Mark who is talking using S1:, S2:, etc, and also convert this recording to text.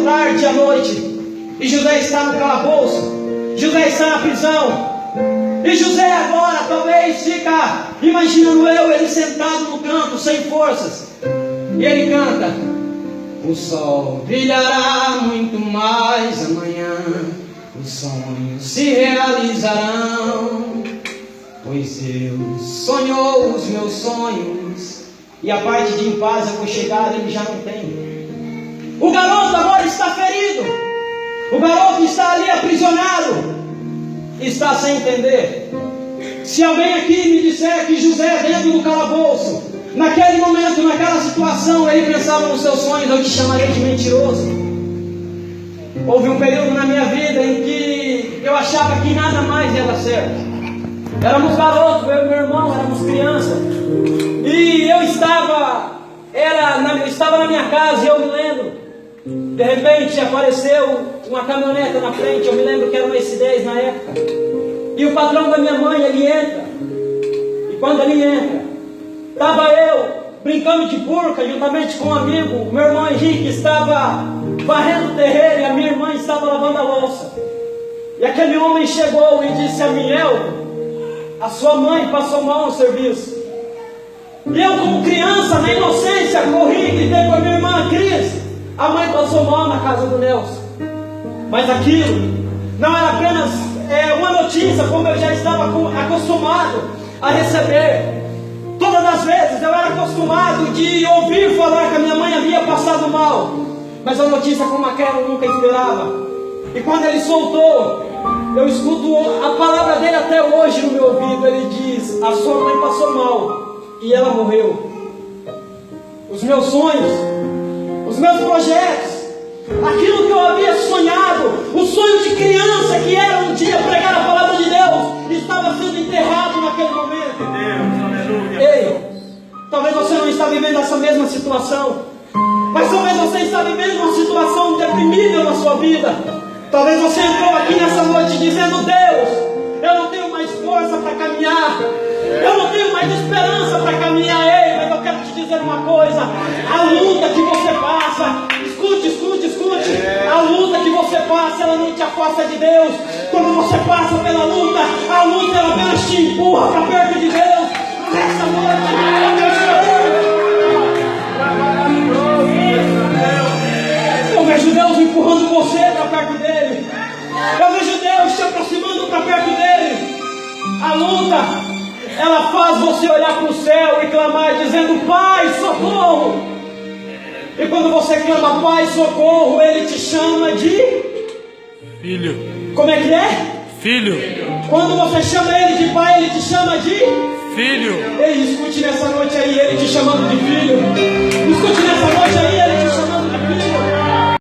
S1: tarde e à noite. E José está no calabouço. José está na prisão. E José agora talvez fica imaginando ele sentado no canto, sem forças. E ele canta: o sol brilhará muito mais amanhã, os sonhos se realizarão, pois Deus sonhou os meus sonhos. E a parte de em paz aconchegada ele já não tem. O garoto agora está ferido. O garoto está ali aprisionado. Está sem entender. Se alguém aqui me disser que José dentro do calabouço, naquele momento, naquela situação, ele pensava nos seus sonhos, eu te chamaria de mentiroso. Houve um período na minha vida em que eu achava que nada mais ia dar certo. Éramos garotos, eu e meu irmão, éramos crianças. E eu estava na minha casa e eu me lembro. De repente apareceu uma caminhoneta na frente, eu me lembro que era um S10 na época. E o patrão da minha mãe, ele entra. E quando ele entra, estava eu brincando de burca juntamente com um amigo. O meu irmão Henrique estava varrendo o terreiro e a minha irmã estava lavando a louça. E aquele homem chegou e disse a mim: a sua mãe passou mal no serviço. E eu, como criança, na inocência, corri e gritei com a minha irmã: Cris, a mãe passou mal na casa do Nelson. Mas aquilo não era apenas uma notícia, como eu já estava acostumado a receber. Todas as vezes eu era acostumado de ouvir falar que a minha mãe havia passado mal, mas a notícia como aquela eu nunca esperava. E quando ele soltou, eu escuto a palavra dele até hoje no meu ouvido. Ele diz: a sua mãe passou mal e ela morreu. Os meus sonhos, os meus projetos, aquilo que eu havia sonhado, o sonho de criança que era um dia pregar a palavra de Deus, estava sendo enterrado naquele momento. Ei, talvez você não está vivendo essa mesma situação, mas talvez você está vivendo uma situação deprimível na sua vida. Talvez você entrou aqui nessa noite dizendo: Deus, eu não tenho mais força para caminhar, eu não tenho mais esperança para caminhar. Ei, mas eu quero te dizer uma coisa: a luta que você passa, escute, a luta que você passa, ela não te afasta de Deus. Quando você passa pela luta, a luta ela apenas te empurra para perto de Deus. Nessa noite, eu vejo Deus empurrando você para perto dele. Eu vejo Deus te aproximando para perto dele. A luta, ela faz você olhar para o céu e clamar dizendo: Pai, socorro. E quando você clama Pai, socorro, ele te chama de
S2: filho.
S1: Como é que é?
S2: Filho.
S1: Quando você chama ele de pai, ele te chama de
S2: filho.
S1: Ei, escute nessa noite aí, ele te chamando de filho.